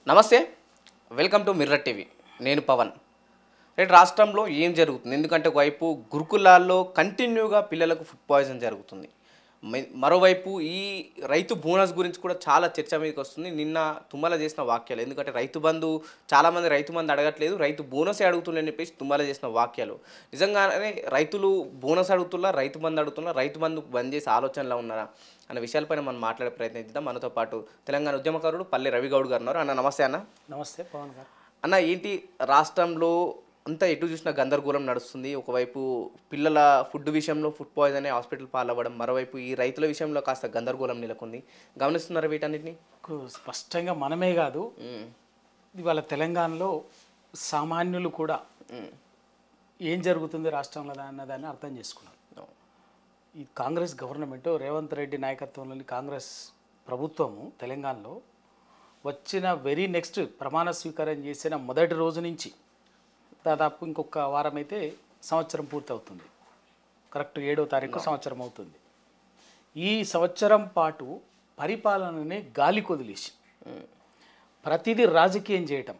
నమస్తే, welcome to mirror TV. నేను పవన్. రేపు రాష్ట్రంలో ఏం జరుగుతుంది? ఎందుకంటే ఒకవైపు గురుకులాల్లో కంటిన్యూగా పిల్లలకు ఫుడ్ పాయిజన్ జరుగుతుంది. మరోవైపు ఈ రైతు బోనస్ గురించి కూడా చాలా చర్చ మీదకి వస్తుంది. నిన్న తుమ్మల చేసిన వాక్యాలు, ఎందుకంటే రైతు బంధు చాలామంది రైతు బంధు అడగట్లేదు, రైతు బోనసే అడుగుతుందని చెప్పేసి తుమ్మల చేసిన వాక్యాలు నిజంగానే రైతులు బోనస్ అడుగుతున్నా, రైతు బంధు అడుగుతున్నా, రైతు బంధు బంద్ చేసే ఆలోచనలో ఉన్నారా అన్న విషయాలపైన మనం మాట్లాడే ప్రయత్నం చేద్దాం. మనతో పాటు తెలంగాణ ఉద్యమకారుడు పల్లె రవిగౌడ్ గారు ఉన్నారు. అన్న నమస్తే. అన్న నమస్తే పవన్ గారు. అన్న, ఏంటి రాష్ట్రంలో అంతా ఎటు చూసినా గందరగోళం నడుస్తుంది. ఒకవైపు పిల్లల ఫుడ్ విషయంలో ఫుడ్ పాయిజన్ అనే హాస్పిటల్ పాలవ్వడం, మరోవైపు ఈ రైతుల విషయంలో కాస్త గందరగోళం నెలకొంది. గమనిస్తున్నారా వీటన్నిటిని? స్పష్టంగా మనమే కాదు, ఇవాళ తెలంగాణలో సామాన్యులు కూడా ఏం జరుగుతుంది రాష్ట్రంలో అన్నదాన్ని అర్థం చేసుకున్నారు. ఈ కాంగ్రెస్ గవర్నమెంట్, రేవంత్ రెడ్డి నాయకత్వంలోని కాంగ్రెస్ ప్రభుత్వము తెలంగాణలో వచ్చిన వెరీ నెక్స్ట్ ప్రమాణ స్వీకారం చేసిన మొదటి రోజు నుంచి దాదాపు ఇంకొక వారం అయితే సంవత్సరం పూర్తవుతుంది. కరెక్ట్ 7వ తారీఖు సంవత్సరం అవుతుంది. ఈ సంవత్సరం పాటు పరిపాలనని గాలి కొదిలేసి ప్రతిదీ రాజకీయం చేయటం,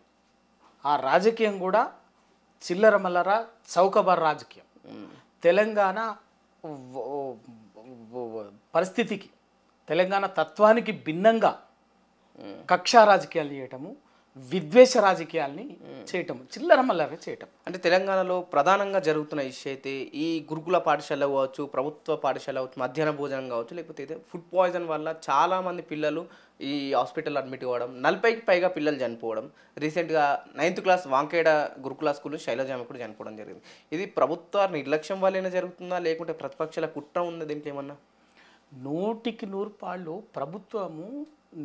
ఆ రాజకీయం కూడా చిల్లర మల్లర చౌకబార్ రాజకీయం. తెలంగాణ పరిస్థితికి, తెలంగాణ తత్వానికి భిన్నంగా కక్షా రాజకీయాలు చేయటము, విద్వేష రాజకీయాల్ని చేయటం, చిల్లర మల్లర చేయటం. అంటే తెలంగాణలో ప్రధానంగా జరుగుతున్న ఇష్యూ అయితే ఈ గురుకుల పాఠశాల కావచ్చు, ప్రభుత్వ పాఠశాల కావచ్చు, మధ్యాహ్న భోజనం కావచ్చు, లేకపోతే అయితే ఫుడ్ పాయిజన్ వల్ల చాలామంది పిల్లలు ఈ హాస్పిటల్ అడ్మిట్ అవ్వడం, 40కి పైగా పిల్లలు చనిపోవడం. రీసెంట్గా 9th క్లాస్ వాంకేడ గురుకుల స్కూల్ శైలజామ కూడా చనిపోవడం జరిగింది. ఇది ప్రభుత్వ నిర్లక్ష్యం వల్లనే జరుగుతుందా, లేకుంటే ప్రతిపక్షాల కుట్ర ఉందా? దీంట్లో ఏమన్నా? 100% ప్రభుత్వము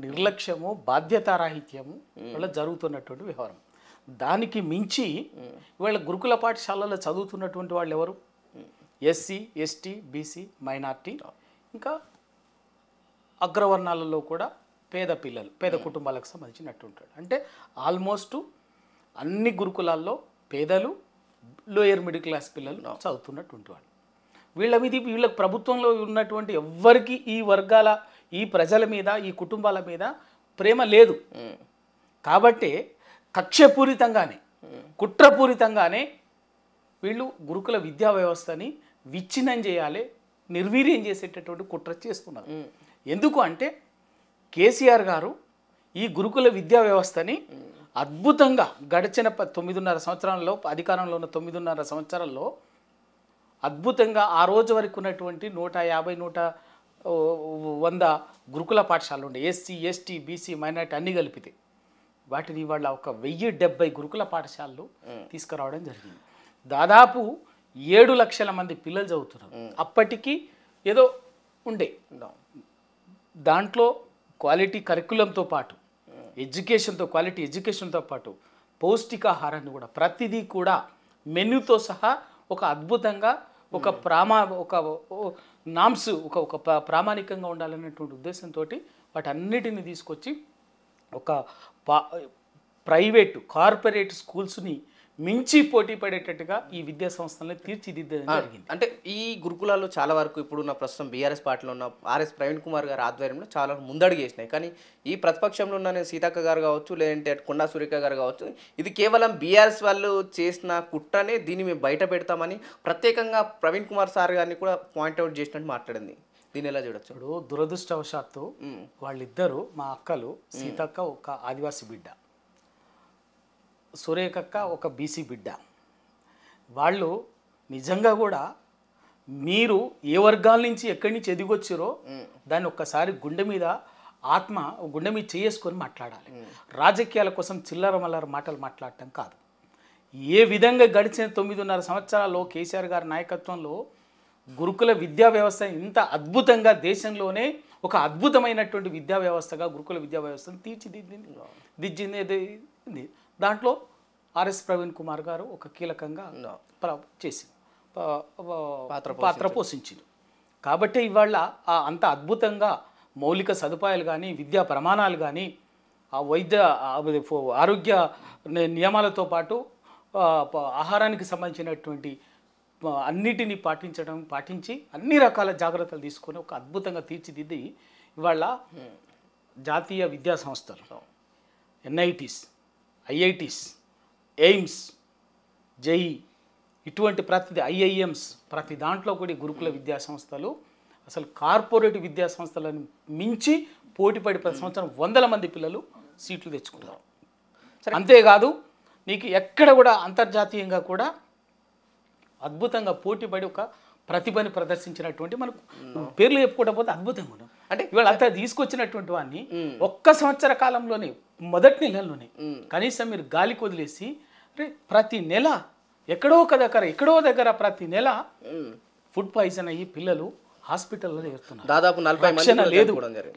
నిర్లక్ష్యము, బాధ్యతారాహిత్యము వల్ల జరుగుతున్నటువంటి వ్యవహారం. దానికి మించి ఇవాళ గురుకుల పాఠశాలలో చదువుతున్నటువంటి వాళ్ళు ఎవరు? ఎస్సీ, ఎస్టీ, బీసీ, మైనార్టీ, ఇంకా అగ్రవర్ణాలలో కూడా పేద పిల్లలు, పేద కుటుంబాలకు సంబంధించినట్టు ఉంటాడు. అంటే ఆల్మోస్ట్ అన్ని గురుకులాల్లో పేదలు, లోయర్ మిడిల్ క్లాస్ పిల్లలు చదువుతున్నటువంటి వాళ్ళు. వీళ్ళకి ప్రభుత్వంలో ఉన్నటువంటి ఎవ్వరికి ఈ వర్గాల, ఈ ప్రజల మీద, ఈ కుటుంబాల మీద ప్రేమ లేదు. కాబట్టి కక్షపూరితంగానే, కుట్రపూరితంగానే వీళ్ళు గురుకుల విద్యా వ్యవస్థని విచ్ఛిన్నం చేయాలి, నిర్వీర్యం చేసేటటువంటి కుట్ర చేస్తున్నారు. ఎందుకు అంటే కేసీఆర్ గారు ఈ గురుకుల విద్యా వ్యవస్థని అద్భుతంగా గడిచిన 9.5 సంవత్సరాల్లో, అధికారంలో ఉన్న 9.5 సంవత్సరాల్లో అద్భుతంగా ఆ రోజు వరకు ఉన్నటువంటి 150, 100 గురుకుల పాఠశాలలు ఉండే, ఎస్సీ, ఎస్టీ, బీసీ, మైనార్టీ అన్నీ కలిపితే వాటిని వాళ్ళ ఒక 1070 గురుకుల పాఠశాలలు తీసుకురావడం జరిగింది. దాదాపు 7 లక్షల మంది పిల్లలు చదువుతున్నారు. అప్పటికి ఏదో ఉండే దాంట్లో క్వాలిటీ కరికులంతో పాటు ఎడ్యుకేషన్తో, క్వాలిటీ ఎడ్యుకేషన్తో పాటు పౌష్టికాహారాన్ని కూడా ప్రతిదీ కూడా మెన్యూతో సహా ఒక అద్భుతంగా ఒక నామ్స్, ఒక ప్రామాణికంగా ఉండాలనేటువంటి ఉద్దేశంతో వాటన్నిటిని తీసుకొచ్చి ఒక ప్రైవేటు, కార్పొరేట్ స్కూల్స్ని మించి పోటీ పడేటట్టుగా ఈ విద్యా సంస్థలను తీర్చిదిద్దడం జరిగింది. అంటే ఈ గురుకులాల్లో చాలా వరకు ఇప్పుడు ఉన్న ప్రస్తుతం బీఆర్ఎస్ పార్టీలో ఉన్న ఆర్ఎస్ ప్రవీణ్ కుమార్ గారి ఆధ్వర్యంలో చాలా ముందడుగు చేసినాయి. కానీ ఈ ప్రతిపక్షంలో ఉన్న సీతక్క గారు కావచ్చు, లేదంటే కొండా సురేఖ గారు కావచ్చు, ఇది కేవలం బీఆర్ఎస్ వాళ్ళు చేసిన కుట్రనే, దీన్ని మేము బయట పెడతామని ప్రత్యేకంగా ప్రవీణ్ కుమార్ సార్ గారిని కూడా పాయింట్అవుట్ చేసినట్టు మాట్లాడింది. దీన్ని ఎలా చూడొచ్చు? ఇప్పుడు దురదృష్టవశాత్తు వాళ్ళిద్దరూ, మా అక్కలు, సీతక్క ఒక ఆదివాసీ బిడ్డ, సురేఖక్క ఒక బీసీ బిడ్డ. వాళ్ళు నిజంగా కూడా మీరు ఏ వర్గాల నుంచి ఎక్కడి నుంచి ఎదిగొచ్చారో దాన్ని ఒక్కసారి గుండె మీద చేసుకొని మాట్లాడాలి. రాజకీయాల కోసం చిల్లర మల్లర మాటలు మాట్లాడటం కాదు. ఏ విధంగా గడిచిన 9.5 సంవత్సరాల్లో కేసీఆర్ గారి నాయకత్వంలో గురుకుల విద్యా వ్యవస్థ ఇంత అద్భుతంగా, దేశంలోనే ఒక అద్భుతమైనటువంటి విద్యా వ్యవస్థగా గురుకుల విద్యా వ్యవస్థను తీర్చిదిద్దింది. దాంట్లో ఆర్ఎస్ ప్రవీణ్ కుమార్ గారు ఒక కీలకంగా పాత్ర పోషించింది. కాబట్టి ఇవాళ అంత అద్భుతంగా మౌలిక సదుపాయాలు కానీ, విద్యా ప్రమాణాలు కానీ, ఆ ఆరోగ్య నియమాలతో పాటు ఆహారానికి సంబంధించినటువంటి అన్నిటినీ పాటించి అన్ని రకాల జాగ్రత్తలు తీసుకొని ఒక అద్భుతంగా తీర్చిదిద్ది ఇవాళ జాతీయ విద్యా సంస్థలు ఎన్ఐటీస్, ఐఐటీస్, ఎయిమ్స్, జేఈ, ఇటువంటి ప్రతి ఐఐఎమ్స్, ప్రతి దాంట్లో కూడా గురుకుల విద్యా సంస్థలు అసలు కార్పొరేట్ విద్యా సంస్థలను మించి పోటీపడి ప్రతి సంవత్సరం 100 మంది పిల్లలు సీట్లు తెచ్చుకున్నారు. అంతేకాదు నీకు ఎక్కడ కూడా అంతర్జాతీయంగా కూడా అద్భుతంగా పోటీపడి ఒక ప్రతిభని ప్రదర్శించినటువంటి మనకు పేర్లు చెప్పుకోవడం పోతే అద్భుతంగా ఉన్నాం. అంటే ఇవాళ అంతా తీసుకొచ్చినటువంటి వాడిని ఒక్క సంవత్సర కాలంలోనే మొదటి నెలలోనే కనీసం మీరు గాలికి వదిలేసి ప్రతి నెల ఎక్కడో దగ్గర ప్రతి నెల ఫుడ్ పాయిజన్ అయ్యి పిల్లలు హాస్పిటల్లో చేరుతున్నారు. దాదాపు 40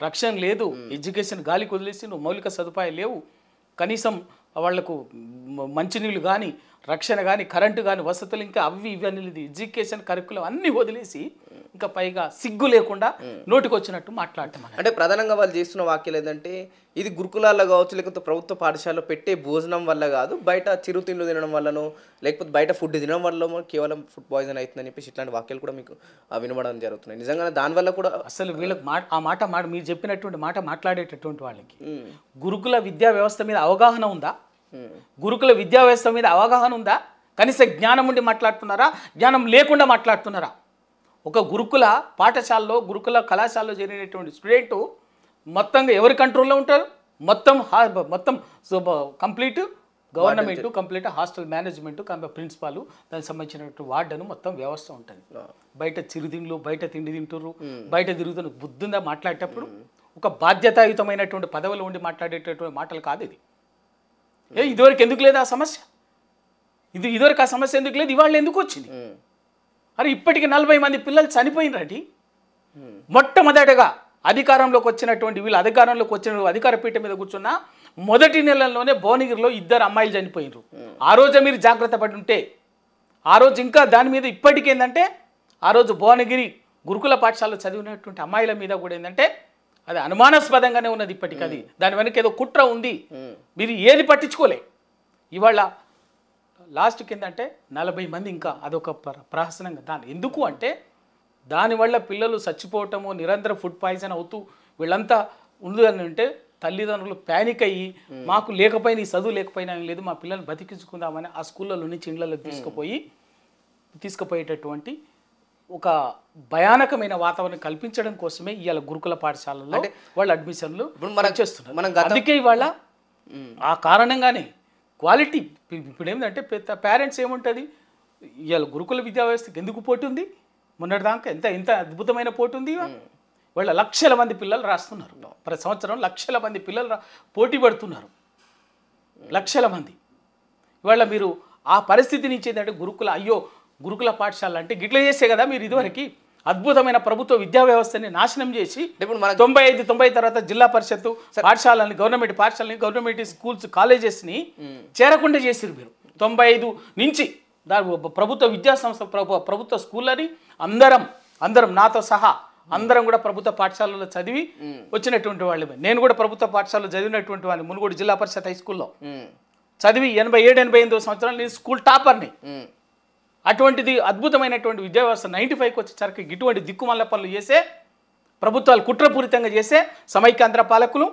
రక్షణ లేదు, ఎడ్యుకేషన్ గాలికి వదిలేసి నువ్వు మౌలిక సదుపాయాలు లేవు, కనీసం వాళ్లకు మంచినీళ్ళు కానీ రక్షణ కానీ కరెంటు కానీ వసతులు ఇంకా అవి ఇవి అనేది ఎడ్యుకేషన్ కరికులం అన్నీ వదిలేసి ఇంకా పైగా సిగ్గు లేకుండా నోటికి వచ్చినట్టు మాట్లాడటం. అంటే ప్రధానంగా వాళ్ళు చేస్తున్న వాక్యాలు ఏంటంటే ఇది గురుకులాల్లో కావచ్చు, లేకపోతే ప్రభుత్వ పాఠశాలలో పెట్టే భోజనం వల్ల కాదు, బయట చిరుతిండ్లు తినడం వల్లనో లేకపోతే బయట ఫుడ్ తినడం వల్ల కేవలం ఫుడ్ పాయిజన్ అవుతుందని చెప్పేసి ఇట్లాంటి వాక్యాలు కూడా మీకు వినబడడం జరుగుతున్నాయి. నిజంగానే దానివల్ల కూడా అసలు వీళ్ళకి ఆ మాట మీరు చెప్పినటువంటి మాట మాట్లాడేటటువంటి వాళ్ళకి గురుకుల విద్యా వ్యవస్థ మీద అవగాహన ఉందా? గురుకుల విద్యా వ్యవస్థ మీద అవగాహన ఉందా? కనీస జ్ఞానం ఉండి మాట్లాడుతున్నారా, జ్ఞానం లేకుండా మాట్లాడుతున్నారా? ఒక గురుకుల పాఠశాలలో గురుకుల కళాశాలలో జరిగినటువంటి స్టూడెంట్ మొత్తంగా ఎవరి కంట్రోల్లో ఉంటారు? మొత్తం complete government, complete hostel management, principal, దానికి సంబంధించినటువంటి వార్డను మొత్తం వ్యవస్థ ఉంటుంది. బయట చిరుతిండ్లు బయట తిండి తింటుర్రు, బయట తిరుగుతున్న బుద్ధిందా మాట్లాడేటప్పుడు? ఒక బాధ్యతాయుతమైనటువంటి పదవులు ఉండి మాట్లాడేటటువంటి మాటలు కాదు ఇది. ఇదివరకు ఎందుకు లేదు ఆ సమస్య? ఇదివరకు ఆ సమస్య ఎందుకు లేదు? ఇవాళ ఎందుకు వచ్చింది? అరే ఇప్పటికి 40 మంది పిల్లలు చనిపోయినరండి. మొట్టమొదటగా అధికారంలోకి వచ్చినటువంటి వీళ్ళు అధికార పీఠ మీద కూర్చున్న మొదటి నెలల్లోనే భువనగిరిలో 2 అమ్మాయిలు చనిపోయినారు. ఆ రోజు మీరు జాగ్రత్త పడి ఉంటే ఆ రోజు ఇంకా దాని మీద ఇప్పటికి ఏంటంటే ఆ రోజు భువనగిరి గురుకుల పాఠశాలలో చదివినటువంటి అమ్మాయిల మీద కూడా ఏంటంటే అది అనుమానాస్పదంగానే ఉన్నది. ఇప్పటికీ అది దాని వెనక ఏదో కుట్ర ఉంది, మీరు ఏది పట్టించుకోలే. ఇవాళ లాస్ట్కి ఏంటంటే 40 మంది ఇంకా అదొక ప్రహసనంగా దాని ఎందుకు అంటే దానివల్ల పిల్లలు చచ్చిపోవటము, నిరంతరం ఫుడ్ పాయిజన్ అవుతూ వీళ్ళంతా ఉంది అని అంటే తల్లిదండ్రులు ప్యానిక్ అయ్యి మాకు లేకపోయినా ఈ చదువు లేకపోయినా లేదు, మా పిల్లల్ని బతికించుకుందామని ఆ స్కూళ్ళలో నుంచి ఇళ్లలోకి తీసుకుపోయేటటువంటి ఒక భయానకమైన వాతావరణం కల్పించడం కోసమే ఇవాళ గురుకుల పాఠశాలలో వాళ్ళు అడ్మిషన్లు చేస్తున్నారు. అందుకే ఇవాళ ఆ కారణంగానే క్వాలిటీ ఇప్పుడు ఏంటంటే పేరెంట్స్ ఏముంటుంది ఇవాళ గురుకుల విద్యా వ్యవస్థకి ఎందుకు పోటీ ఉంది? మొన్నటిదాకా ఎంత అద్భుతమైన పోటీ ఉంది. వాళ్ళ లక్షల మంది పిల్లలు రాస్తున్నారు, ప్రతి సంవత్సరం లక్షల మంది పిల్లలు పోటీ పడుతున్నారు, లక్షల మంది. ఇవాళ మీరు ఆ పరిస్థితి నుంచి ఏంటంటే గురుకుల పాఠశాల అంటే గిట్ల చేసే కదా మీరు ఇదివరకు అద్భుతమైన ప్రభుత్వ విద్యా వ్యవస్థని నాశనం చేసి 95 తర్వాత జిల్లా పరిషత్తు పాఠశాలని, గవర్నమెంట్ పాఠశాలని, గవర్నమెంట్ స్కూల్స్, కాలేజెస్ని చేరకుండా చేసిరు మీరు. 95 నుంచి ప్రభుత్వ విద్యా సంస్థ ప్రభుత్వ స్కూళ్ళని అందరం నాతో సహా అందరం కూడా ప్రభుత్వ పాఠశాలలో చదివి వచ్చినటువంటి వాళ్ళమే. నేను కూడా ప్రభుత్వ పాఠశాలలో చదివినటువంటి వాళ్ళని, మునుగోడు జిల్లా పరిషత్ హై స్కూల్లో చదివి 87-88 సంవత్సరాలు నేను స్కూల్ టాపర్ని. అటువంటిది అద్భుతమైనటువంటి విద్యా వ్యవస్థ 95కి వచ్చేసరికి ఇటువంటి దిక్కుమల్ల పనులు చేసే ప్రభుత్వాలు కుట్రపూరితంగా చేసే సమైక్యాంధ్ర పాలకులు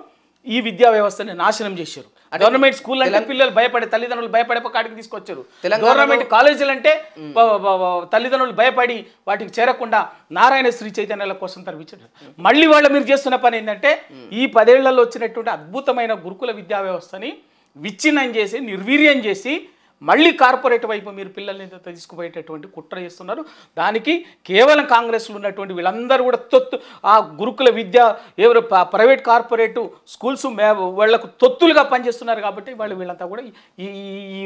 ఈ విద్యా వ్యవస్థని నాశనం చేశారు. గవర్నమెంట్ స్కూల్ అంటే పిల్లలు భయపడే, తల్లిదండ్రులు భయపడే కాడికి తీసుకొచ్చారు. గవర్నమెంట్ కాలేజీలు అంటే తల్లిదండ్రులు భయపడి వాటికి చేరకుండా నారాయణ శ్రీ చైతన్యాల కోసం తరలించారు. మళ్ళీ మీరు చేస్తున్న పని ఏంటంటే ఈ 10 ఏళ్లలో వచ్చినటువంటి అద్భుతమైన గురుకుల విద్యా వ్యవస్థని విచ్ఛిన్నం చేసి, నిర్వీర్యం చేసి మళ్ళీ కార్పొరేట్ వైపు మీరు పిల్లల్ని తీసుకుపోయేటటువంటి కుట్ర చేస్తున్నారు. దానికి కేవలం కాంగ్రెస్లో ఉన్నటువంటి వీళ్ళందరూ కూడా ఆ గురుకుల విద్య ఎవరు ప్రైవేట్ కార్పొరేటు స్కూల్స్ వాళ్లకు తొత్తులుగా పనిచేస్తున్నారు. కాబట్టి వీళ్ళంతా కూడా ఈ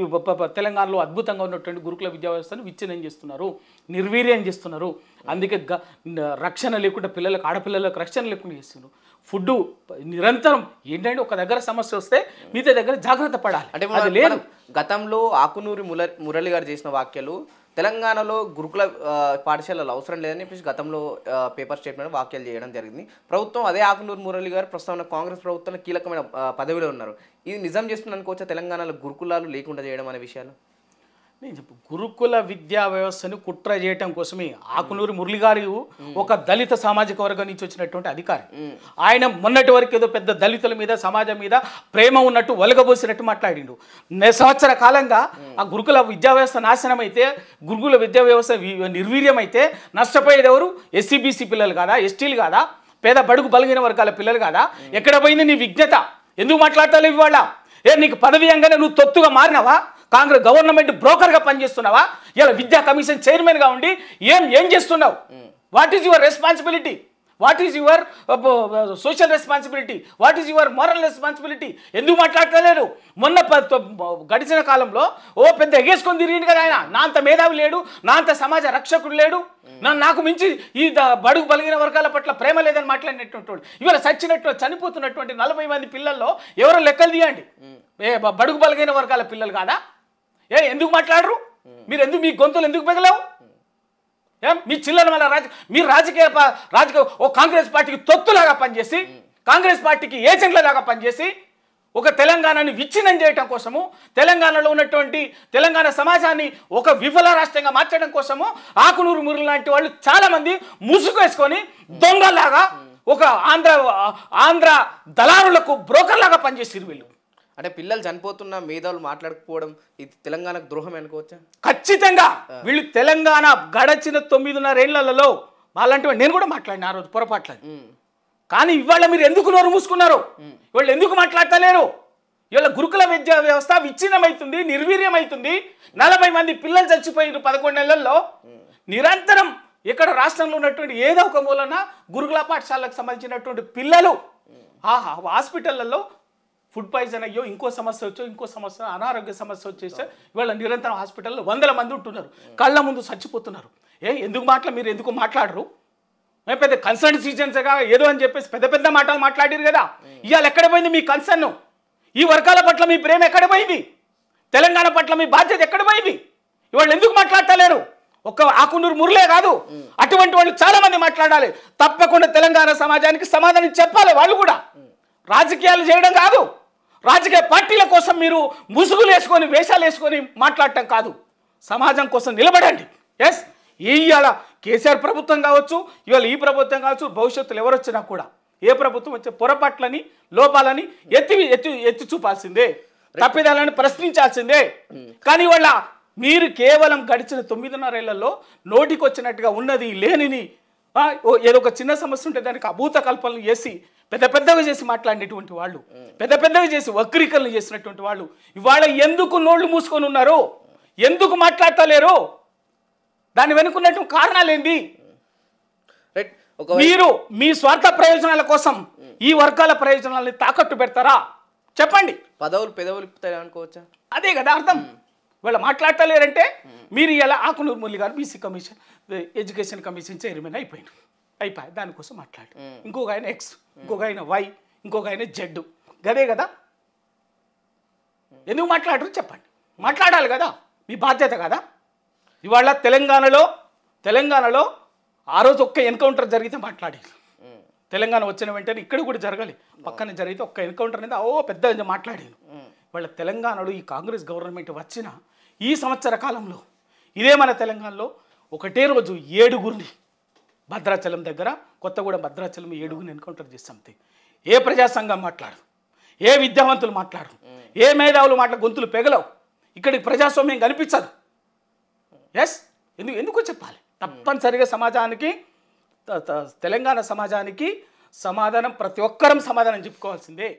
తెలంగాణలో అద్భుతంగా ఉన్నటువంటి గురుకుల విద్యా వ్యవస్థను విచ్ఛిన్నం చేస్తున్నారు, నిర్వీర్యం చేస్తున్నారు. అందుకే రక్షణ లేకుండా పిల్లలకు, ఆడపిల్లలకు రక్షణ లేకుండా చేస్తున్నారు. ఫుడ్ నిరంతరం ఏంటంటే ఒక దగ్గర సమస్య వస్తే మిగతా దగ్గర జాగ్రత్త పడాలి. అంటే లేదు గతంలో ఆకునూరి మురళి గారు చేసిన వ్యాఖ్యలు తెలంగాణలో గురుకుల పాఠశాలలు అవసరం లేదని చెప్పేసి గతంలో పేపర్ స్టేట్మెంట్ వ్యాఖ్యలు చేయడం జరిగింది. ప్రభుత్వం అదే ఆకునూరి మురళి గారు ప్రస్తుతం కాంగ్రెస్ ప్రభుత్వంలో కీలకమైన పదవిలో ఉన్నారు. ఇది నిజం చేస్తుంది అనుకోవచ్చా తెలంగాణలో గురుకులాలు లేకుండా చేయడం అనే విషయాలు? నేను చెప్పు గురుకుల విద్యా వ్యవస్థను కుట్ర చేయటం కోసమే ఆకునూరి మురళి గారు ఒక దళిత సామాజిక వర్గం నుంచి వచ్చినటువంటి అధికారి. ఆయన మొన్నటి వరకు ఏదో పెద్ద దళితుల మీద సమాజం మీద ప్రేమ ఉన్నట్టు ఒలగబోసినట్టు మాట్లాడిండు. సంవత్సర కాలంగా ఆ గురుకుల విద్యా వ్యవస్థ నాశనం అయితే, గురుకుల విద్యా వ్యవస్థ నిర్వీర్యం అయితే నష్టపోయేది ఎవరు? ఎస్సీబీసీ పిల్లలు కాదా? ఎస్టీలు కాదా? పేద బడుగు బలహీన వర్గాల పిల్లలు కాదా? ఎక్కడ పోయింది నీ విజ్ఞత? ఎందుకు మాట్లాడతావు ఇవాళ? నీకు పదవి అంగానే నువ్వు తొత్తుగా మారినావా? కాంగ్రెస్ గవర్నమెంట్ బ్రోకర్గా పనిచేస్తున్నావా? ఇలా విద్యా కమిషన్ చైర్మన్గా ఉండి ఏం చేస్తున్నావు? What is your responsibility? What is your social responsibility? What is your moral responsibility? ఎందుకు మాట్లాడతలేరు? మొన్న గడిచిన కాలంలో పెద్ద ఎగేసుకొని తిరిగింది కదా ఆయన. నా అంత మేధావి లేడు, నా అంత సమాజ రక్షకుడు లేడు, నాకు మించి ఈ బడుగు బలిగిన వర్గాల పట్ల ప్రేమ లేదని మాట్లాడినటువంటి ఇవాళ చనిపోతున్నటువంటి 40 మంది పిల్లల్లో ఎవరో లెక్కలు తీయండి. బడుగు బలిగిన వర్గాల పిల్లలు కాదా? ఎందుకు మాట్లాడరు మీరు? మీ గొంతులు ఎందుకు పెగలవు? మీ చిల్లల వల్ల మీరు రాజకీయ కాంగ్రెస్ పార్టీకి తొత్తులాగా పనిచేసి, కాంగ్రెస్ పార్టీకి ఏజెంట్లలాగా పనిచేసి ఒక తెలంగాణని విచ్ఛిన్నం చేయడం కోసము, తెలంగాణలో ఉన్నటువంటి తెలంగాణ సమాజాన్ని ఒక విఫల రాష్ట్రంగా మార్చడం కోసము ఆకునూరు మురళి లాంటి వాళ్ళు చాలామంది ముసుగు వేసుకొని దొంగలాగా ఒక ఆంధ్ర దళారులకు బ్రోకర్లాగా పనిచేసిరు వీళ్ళు. అంటే పిల్లలు చనిపోతున్న మేధావులు మాట్లాడకపోవడం ఇది తెలంగాణకు ద్రోహం అనుకోవచ్చా? ఖచ్చితంగా. వీళ్ళు తెలంగాణ గడచిన 9.5 ఏళ్లలో వాళ్ళంటే నేను కూడా మాట్లాడిన ఆ రోజు పొరపాట్ల. కానీ ఇవాళ మీరు ఎందుకు నోరు మూసుకున్నారు? ఇవాళ ఎందుకు మాట్లాడతలేరు? ఇవాళ గురుకుల విద్యా వ్యవస్థ విచ్ఛిన్నమవుతుంది, నిర్వీర్యమవుతుంది. 40 మంది పిల్లలు చచ్చిపోయిన 11 నెలల్లో నిరంతరం ఇక్కడ రాష్ట్రంలో ఉన్నటువంటి ఏదో ఒక మూలన గురుకుల పాఠశాలకు సంబంధించినటువంటి పిల్లలు హాస్పిటళ్లలో ఫుడ్ పాయిజన్ అయ్యో, ఇంకో సమస్య వచ్చో, ఇంకో సమస్య అనారోగ్య సమస్య వచ్చేస్తే ఇవాళ నిరంతరం హాస్పిటల్లో 100 మంది ఉంటున్నారు, కళ్ళ ముందు చచ్చిపోతున్నారు. మీరు ఎందుకు మాట్లాడరు? పెద్ద కన్సర్న్ సిటిజన్స్గా ఏదో అని చెప్పేసి పెద్ద మాటలు మాట్లాడారు కదా. ఇవాళ ఎక్కడ పోయింది మీ కన్సర్న్? ఈ వర్గాల పట్ల మీ ప్రేమ ఎక్కడ పోయింది? తెలంగాణ పట్ల మీ బాధ్యత ఎక్కడ పోయింది? ఇవాళ ఎందుకు మాట్లాడతలేరు? ఒక్క ఆకునూరు మురళే కాదు, అటువంటి వాళ్ళు చాలా మంది మాట్లాడాలి. తప్పకుండా తెలంగాణ సమాజానికి సమాధానం చెప్పాలి. వాళ్ళు కూడా రాజకీయాలు చేయడం కాదు, రాజకీయ పార్టీల కోసం మీరు ముసుగులు వేసుకొని వేషాలు వేసుకొని మాట్లాడటం కాదు. సమాజం కోసం నిలబడండి. ఇవాళ కేసీఆర్ ప్రభుత్వం కావచ్చు, ఇవాళ ఈ ప్రభుత్వం కావచ్చు, భవిష్యత్తులో ఎవరు వచ్చినా కూడా ఏ ప్రభుత్వం వచ్చే పొరపాట్లని లోపాలని ఎత్తి చూపాల్సిందే, తప్పిదాలని ప్రశ్నించాల్సిందే. కానీ వాళ్ళ మీరు కేవలం గడిచిన 9.5 ఏళ్లలో నోటికి వచ్చినట్టుగా ఉన్నది లేనిని ఏదో ఒక చిన్న సమస్య ఉంటే దానికి అభూత కల్పనలు చేసి పెద్దగా చేసి మాట్లాడినటువంటి వాళ్ళు, పెద్దగా చేసి వక్రీకరణలు చేసినటువంటి వాళ్ళు ఇవాళ ఎందుకు నోళ్లు మూసుకొని ఉన్నారు? ఎందుకు మాట్లాడతలేరు? దాని వెనుకున్నట్టు కారణాలు ఏంటి? మీరు మీ స్వార్థ ప్రయోజనాల కోసం ఈ వర్గాల ప్రయోజనాలని తాకట్టు పెడతారా? చెప్పండి. పెదవులు అనుకోవచ్చా? అదే కదా అర్థం. వీళ్ళు మాట్లాడతలేరంటే మీరు ఇలా ఆకునూరు మురళి గారు BC commission, education commission chairman అయిపోయి దానికోసం మాట్లాడు. ఇంకొక ఆయన X, ఇంకొక ఆయన Y, ఇంకొక ఆయన Z. గదే కదా. ఎందుకు మాట్లాడరు చెప్పండి. మాట్లాడాలి కదా, మీ బాధ్యత కదా. ఇవాళ తెలంగాణలో ఆ రోజు ఒక్క ఎన్కౌంటర్ జరిగితే మాట్లాడారు. తెలంగాణ వచ్చిన వెంటనే ఇక్కడ కూడా జరగాలి, పక్కన జరిగితే ఒక్క ఎన్కౌంటర్ అనేది పెద్ద మాట్లాడాను. వాళ్ళ తెలంగాణలో ఈ కాంగ్రెస్ గవర్నమెంట్ వచ్చిన ఈ సంవత్సర కాలంలో ఇదే మన తెలంగాణలో ఒకటే రోజు 7గురిని భద్రాచలం దగ్గర, కొత్తగూడెం భద్రాచలం 7గురిని ఎన్కౌంటర్ చేస్తాంతే. ఏ ప్రజా సంఘం మాట్లాడు, ఏ విద్యావంతులు మాట్లాడు, ఏ మేధావులు గొంతులు పెగలవు. ఇక్కడికి ప్రజాస్వామ్యం కనిపించదు. ఎందుకు చెప్పాలి? తప్పనిసరిగా సమాజానికి, తెలంగాణ సమాజానికి సమాధానం ప్రతి ఒక్కరం సమాధానం చెప్పుకోవాల్సిందే.